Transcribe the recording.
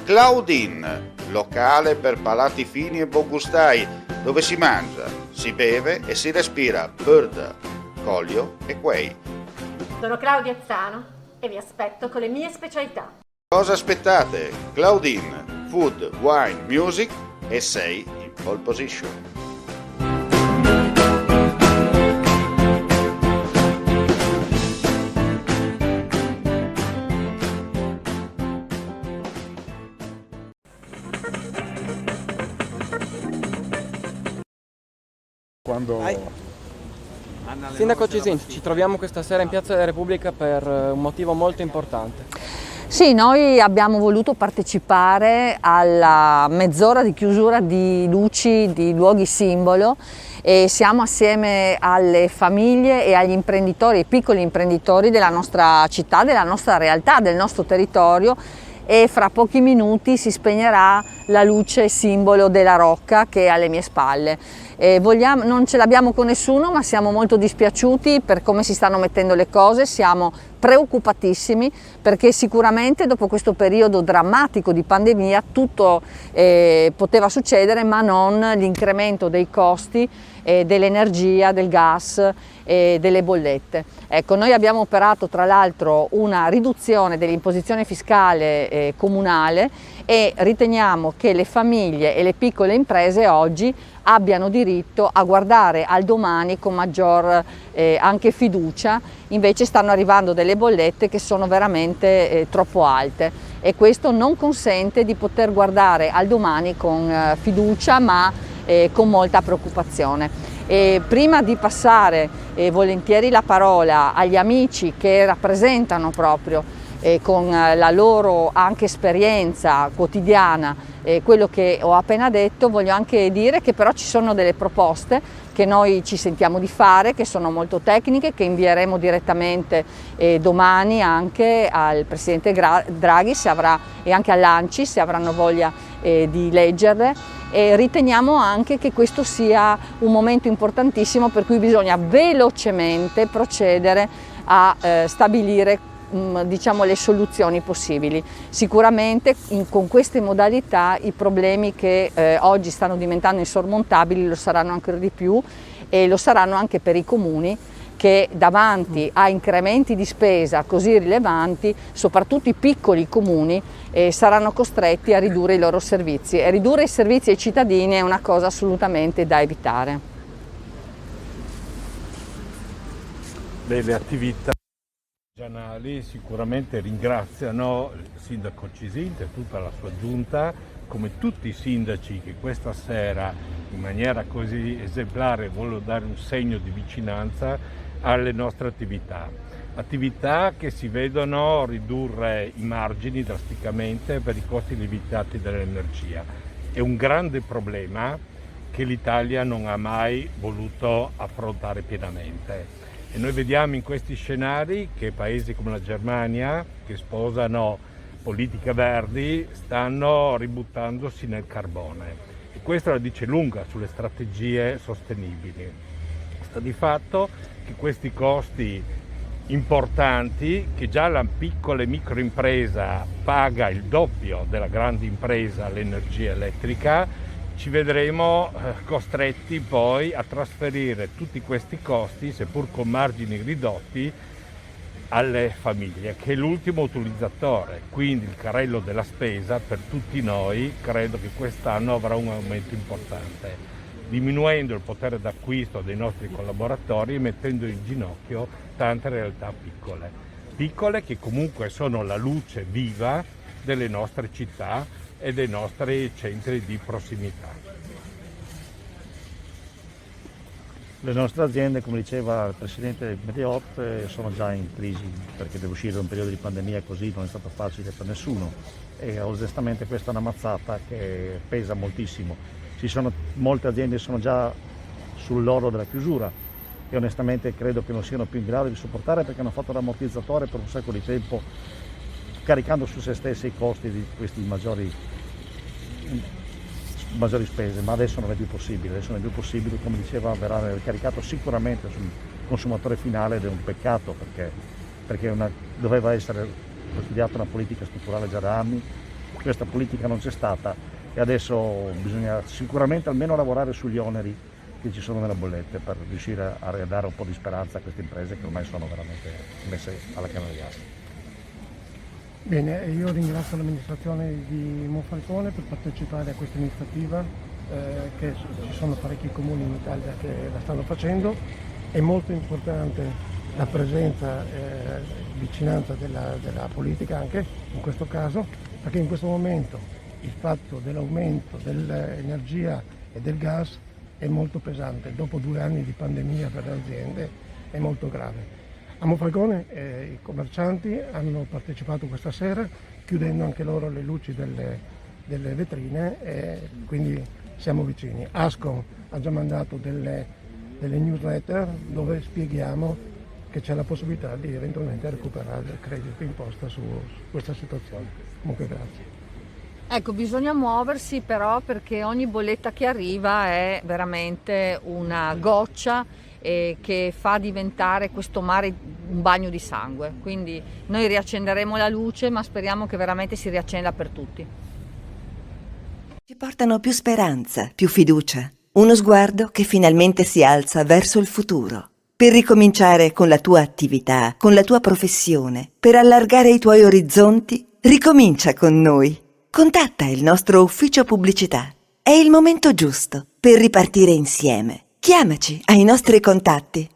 Claudine, locale per palati fini e buongustai, dove si mangia, si beve e si respira bird, Collio e Quay. Sono Claudia Zano e vi aspetto con le mie specialità. Cosa aspettate? Claudine, food, wine, music e sei in pole position. Sindaco Cisinti, ci troviamo questa sera in Piazza della Repubblica per un motivo molto importante. Sì, noi abbiamo voluto partecipare alla mezz'ora di chiusura di luci di luoghi simbolo e siamo assieme alle famiglie e agli imprenditori, ai piccoli imprenditori della nostra città, della nostra realtà, del nostro territorio, e fra pochi minuti si spegnerà la luce simbolo della Rocca che è alle mie spalle. Non ce l'abbiamo con nessuno, ma siamo molto dispiaciuti per come si stanno mettendo le cose, siamo preoccupatissimi perché sicuramente dopo questo periodo drammatico di pandemia tutto poteva succedere, ma non l'incremento dei costi dell'energia, del gas e delle bollette. Ecco, noi abbiamo operato tra l'altro una riduzione dell'imposizione fiscale comunale e riteniamo che le famiglie e le piccole imprese oggi abbiano diritto a guardare al domani con maggior anche fiducia. Invece stanno arrivando delle bollette che sono veramente troppo alte e questo non consente di poter guardare al domani con fiducia, ma con molta preoccupazione. Prima di passare volentieri la parola agli amici che rappresentano proprio con la loro anche esperienza quotidiana quello che ho appena detto, voglio anche dire che però ci sono delle proposte che noi ci sentiamo di fare, che sono molto tecniche, che invieremo direttamente domani anche al Presidente Draghi e anche all'ANCI se avranno voglia di leggerle. E riteniamo anche che questo sia un momento importantissimo per cui bisogna velocemente procedere a stabilire diciamo le soluzioni possibili. Sicuramente con queste modalità i problemi che oggi stanno diventando insormontabili lo saranno ancora di più e lo saranno anche per i comuni che davanti a incrementi di spesa così rilevanti, soprattutto i piccoli comuni, saranno costretti a ridurre i loro servizi e ridurre i servizi ai cittadini è una cosa assolutamente da evitare. Le attività regionali sicuramente ringraziano il sindaco Cisinti e tutta la sua giunta, come tutti i sindaci che questa sera in maniera così esemplare vogliono dare un segno di vicinanza alle nostre attività che si vedono ridurre i margini drasticamente per i costi lievitati dell'energia. È un grande problema che l'Italia non ha mai voluto affrontare pienamente. E noi vediamo in questi scenari che paesi come la Germania, che sposano politiche verdi, stanno ributtandosi nel carbone. E questo la dice lunga sulle strategie sostenibili. Sta di fatto che questi costi importanti, che già la piccola e microimpresa paga il doppio della grande impresa l'energia elettrica, ci vedremo costretti poi a trasferire tutti questi costi, seppur con margini ridotti, alle famiglie, che è l'ultimo utilizzatore. Quindi il carrello della spesa per tutti noi credo che quest'anno avrà un aumento importante, diminuendo il potere d'acquisto dei nostri collaboratori e mettendo in ginocchio tante realtà piccole che comunque sono la luce viva delle nostre città e dei nostri centri di prossimità. Le nostre aziende, come diceva il Presidente Matteotti, sono già in crisi perché deve uscire da un periodo di pandemia così non è stato facile per nessuno e onestamente questa è una mazzata che pesa moltissimo. Molte aziende sono già sull'orlo della chiusura e onestamente credo che non siano più in grado di sopportare perché hanno fatto l'ammortizzatore per un sacco di tempo caricando su se stessi i costi di questi maggiori spese, ma adesso non è più possibile, come diceva verrà ricaricato sicuramente sul consumatore finale ed è un peccato perché doveva essere studiata una politica strutturale già da anni questa politica non c'è stata e adesso bisogna sicuramente almeno lavorare sugli oneri che ci sono nelle bollette per riuscire a dare un po' di speranza a queste imprese che ormai sono veramente messe alla canna di gas. Bene, io ringrazio l'amministrazione di Monfalcone per partecipare a questa iniziativa, che ci sono parecchi comuni in Italia che la stanno facendo. È molto importante la presenza e vicinanza della politica anche in questo caso, perché in questo momento il fatto dell'aumento dell'energia e del gas è molto pesante. Dopo 2 anni di pandemia per le aziende è molto grave. A Monfalcone i commercianti hanno partecipato questa sera, chiudendo anche loro le luci delle vetrine, e quindi siamo vicini. Ascom ha già mandato delle newsletter dove spieghiamo che c'è la possibilità di eventualmente recuperare il credito d'imposta su questa situazione. Comunque grazie. Ecco, bisogna muoversi però, perché ogni bolletta che arriva è veramente una goccia che fa diventare questo mare un bagno di sangue. Quindi noi riaccenderemo la luce, ma speriamo che veramente si riaccenda per tutti. Ci portano più speranza, più fiducia, uno sguardo che finalmente si alza verso il futuro. Per ricominciare con la tua attività, con la tua professione, per allargare i tuoi orizzonti, ricomincia con noi. Contatta il nostro ufficio pubblicità. È il momento giusto per ripartire insieme. Chiamaci ai nostri contatti